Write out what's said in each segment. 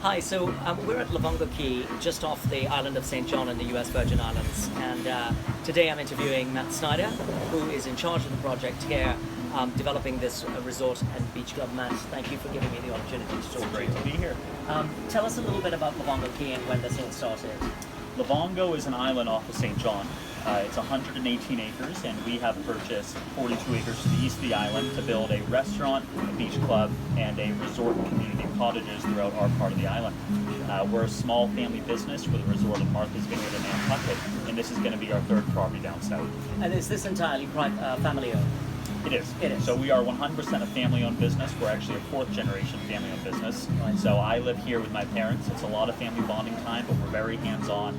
Hi, so we're at Livongo Key, just off the island of St. John in the US Virgin Islands, and today I'm interviewing Matt Snyder, who is in charge of the project here, developing this resort and beach club. Matt, thank you for giving me the opportunity to talk to you. It's great to be here. Tell us a little bit about Livongo Key and when this all started. Livongo is an island off of St. John. It's 118 acres, and we have purchased 42 acres to the east of the island to build a restaurant, a beach club, and a resort community of cottages throughout our part of the island. We're a small family business with a resort in Martha's Vineyard in Nantucket, and this is going to be our third property down south. And is this entirely family owned? It is. It is. So we are 100% a family-owned business. We're actually a fourth generation family-owned business. Right. So I live here with my parents. It's a lot of family bonding time, but we're very hands-on.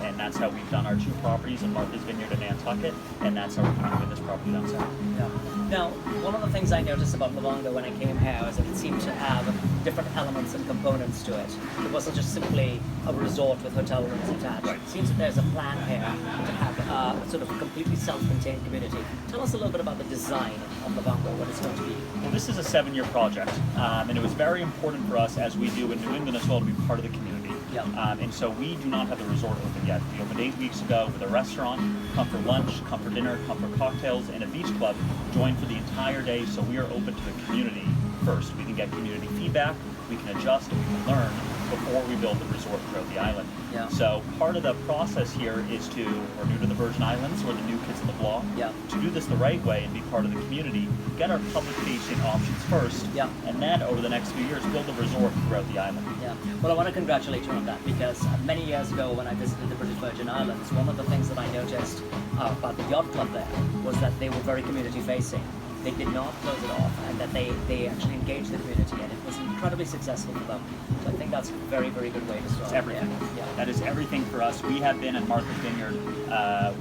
And that's how we've done our two properties in Martha's Vineyard and Nantucket, and that's how we're doing this property down south. Yeah. Now, one of the things I noticed about Livongo when I came here is that it seemed to have different elements and components to it. It wasn't just simply a resort with hotel rooms attached. Right. It seems that there's a plan here to have a sort of completely self-contained community. Tell us a little bit about the design of Livongo, what it's going to be. Well, this is a 7-year project, and it was very important for us, as we do in New England as well, to be part of the community. Yeah. And so we do not have the resort open yet. We opened 8 weeks ago with a restaurant, come for lunch, come for dinner, come for cocktails, and a beach club. Join for the entire day, so we are open to the community first. We can get community feedback, we can adjust, and we can learn before we build the resort throughout the island. Yeah. So part of the process here is we're new to the Virgin Islands, we're the new kids on the block. Yeah. To do this the right way and be part of the community, get our public-facing options first, Yeah. and then over the next few years, build a resort throughout the island. Yeah, well, I want to congratulate you on that, because many years ago when I visited the British Virgin Islands, one of the things that I noticed about the yacht club there was that they were very community facing. They did not close it off, and that they actually engaged the community, and it was incredibly successful for them. So I think that's a very, very good way to start. It's everything. Yeah. That is everything for us. We have been in Martha's Vineyard.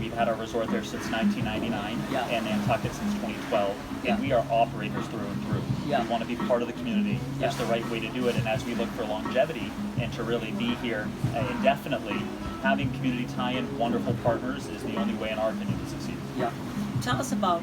We've had our resort there since 1999, Yeah. and Nantucket since 2012. Yeah. And we are operators through and through. Yeah. We want to be part of the community. Yeah. It's the right way to do it. And as we look for longevity and to really be here indefinitely, having community tie-in, wonderful partners is the only way, in our opinion, to succeed. Yeah. Tell us about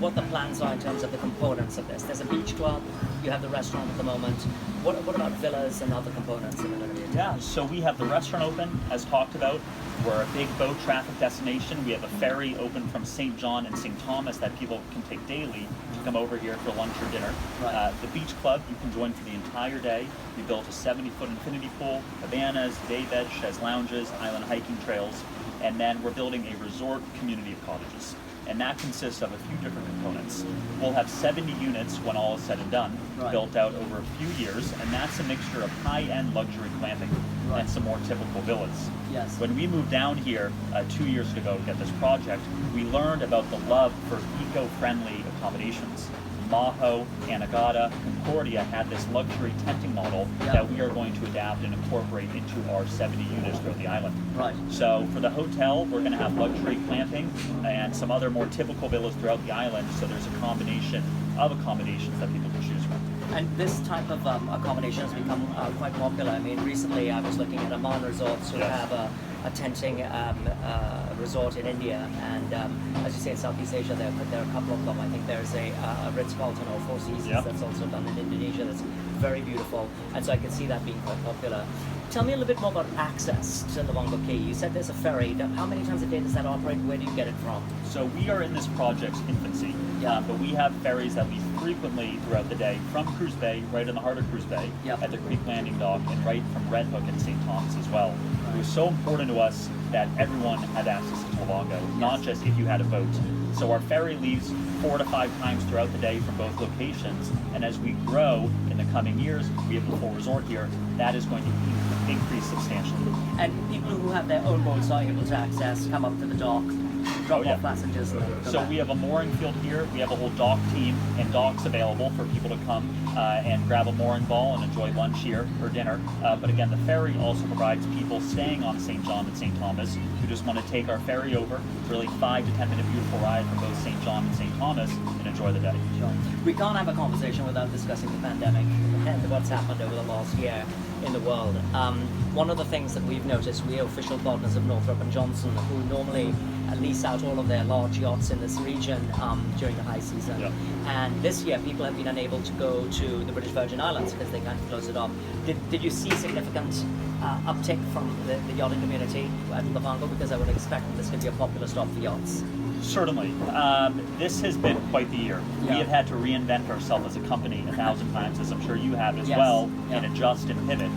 what the plans are in terms of the components of this. There's a beach club, you have the restaurant at the moment. What about villas and other components that are going to be attached? Yeah, so we have the restaurant open, as talked about. We're a big boat traffic destination. We have a ferry open from St. John and St. Thomas that people can take daily to come over here for lunch or dinner. Right. The beach club, you can join for the entire day. We built a 70-foot infinity pool, cabanas, day beds, chaise lounges, island hiking trails, and then we're building a resort community of cottages. And that consists of a few different components. We'll have 70 units when all is said and done, Right. built out over a few years, and that's a mixture of high-end luxury glamping Right. and some more typical villas. Yes. When we moved down here 2 years ago to get this project, we learned about the love for eco-friendly accommodations. Maho, Anegada, Concordia had this luxury tenting model Yeah. that we are going to adapt and incorporate into our 70 units throughout the island. Right. So for the hotel, we're going to have luxury glamping and some other more typical villas throughout the island, so there's a combination of accommodations that people can choose from. And this type of accommodation has become quite popular. I mean, recently I was looking at Aman Resorts, who Yes. have a tenting resort in India, and as you say, in Southeast Asia, there are a couple of them. I think there's a Ritz-Carlton or Four Seasons Yep. that's also done in Indonesia that's very beautiful, and so I can see that being quite popular. Tell me a little bit more about access to Livongo Key. You said there's a ferry. How many times a day does that operate? Where do you get it from? So we are in this project's infancy, Yeah. but we have ferries that leave frequently throughout the day from Cruz Bay, right in the heart of Cruz Bay, Yep. at the Creek Landing Dock, and right from Red Hook and St. Thomas as well. It was so important to us that everyone had access to Livongo, not just if you had a boat. So our ferry leaves 4 to 5 times throughout the day from both locations, and as we grow in the coming years, we have a full resort here, that is going to increase substantially. And people who have their own boats are able to access, come up to the dock, drop Oh, yeah. off passengers, and then go So back. we have a mooring field here. We have a whole dock team and docks available for people to come and grab a mooring ball and enjoy lunch here or dinner. But again, the ferry also provides people staying on St. John and St. Thomas who just want to take our ferry over. It's really 5 to 10 minute beautiful ride from both St. John and St. Thomas and enjoy the day. Sure. We can't have a conversation without discussing the pandemic and what's happened over the last year in the world. One of the things that we've noticed, we are official partners of Northrop and Johnson, who normally lease out all of their large yachts in this region during the high season. Yep. And this year, people have been unable to go to the British Virgin Islands because they can't close it off. Did you see significant uptick from the yachting community at Livongo? Because I would expect this could be a popular stop for yachts. Certainly. This has been quite the year. Yeah. We have had to reinvent ourselves as a company 1,000 times, as I'm sure you have as Yes. well, Yeah. and adjust and pivot.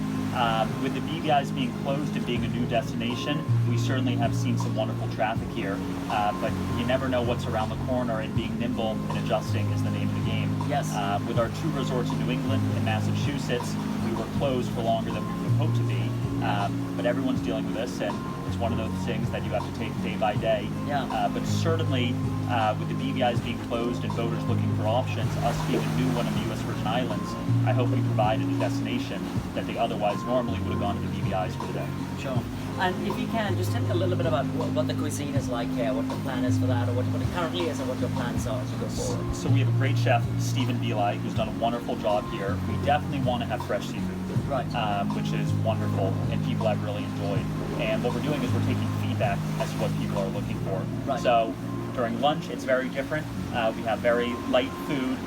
With the BVIs being closed and being a new destination, we certainly have seen some wonderful traffic here. But you never know what's around the corner, and being nimble and adjusting is the name of the game. Yes. With our 2 resorts in New England and Massachusetts, we were closed for longer than we would hope to be. But everyone's dealing with this, and it's one of those things that you have to take day by day. Yeah. But certainly, with the BVIs being closed and voters looking for options, us being a new one in the U.S. Virgin Islands, I hope we provided a destination that they otherwise normally would have gone to the BVIs for the day. Sure. And if you can, just tell me a little bit about what the cuisine is like here, what the plan is for that, or what it currently is, and what your plans are as you go forward. So we have a great chef, Stephen Belai, who's done a wonderful job here. We definitely want to have fresh seafood. Right. Which is wonderful, and people have really enjoyed. And what we're doing is we're taking feedback as to what people are looking for. Right. So during lunch, it's very different. We have very light food,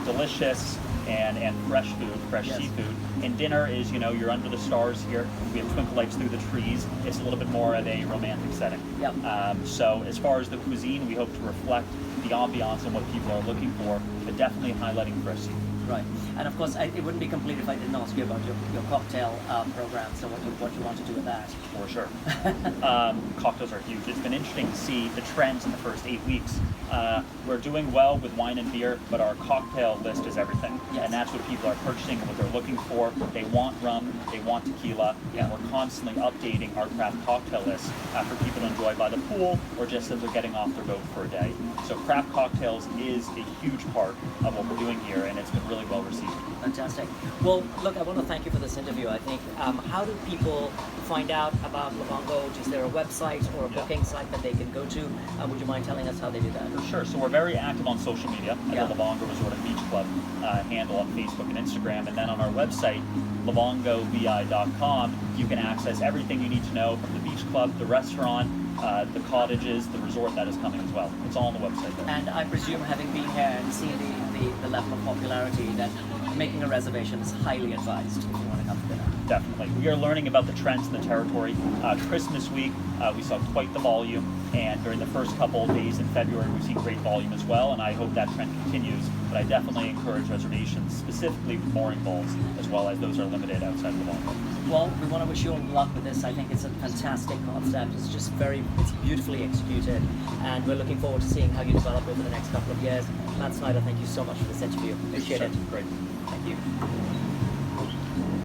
delicious, and fresh food, fresh Yes. seafood. And dinner is, you're under the stars here. We have twinkle lights through the trees. It's a little bit more of a romantic setting. Yep. So as far as the cuisine, we hope to reflect the ambiance and what people are looking for, but definitely highlighting fresh seafood. Right. And of course, it wouldn't be complete if I didn't ask you about your cocktail program, so what you want to do with that. For sure. Cocktails are huge. It's been interesting to see the trends in the first 8 weeks. We're doing well with wine and beer, but our cocktail list is everything. Yes. And that's what people are purchasing and what they're looking for. They want rum, they want tequila, Yeah. and we're constantly updating our craft cocktail list for people to enjoy by the pool or just as they're getting off their boat for a day. So craft cocktails is a huge part of what we're doing here, and it's been really well received. Fantastic. Well, look, I want to thank you for this interview. I think, how do people find out about Livongo? Is there a website or a Yeah. booking site that they can go to? Would you mind telling us how they do that? For sure. So we're very active on social media at Yeah. the Livongo Resort and Beach Club handle on Facebook and Instagram. And then on our website, livongovi.com, you can access everything you need to know from the beach club, the restaurant, the cottages, the resort that is coming as well. It's all on the website there. And I presume, having been here and seen the level of popularity, that making a reservation is highly advised if you want to come to dinner. Definitely. We are learning about the trends in the territory. Christmas week, we saw quite the volume, and during the first couple of days in February, we've seen great volume as well, and I hope that trend continues. But I definitely encourage reservations, specifically for mooring balls, as well as those are limited outside of the Livongo. Well, we want to wish you all luck with this. I think it's a fantastic concept. It's just it's beautifully executed, and we're looking forward to seeing how you develop over the next couple of years. Matt Snyder, thank you so much for this interview. Appreciate it. Great. Thank you.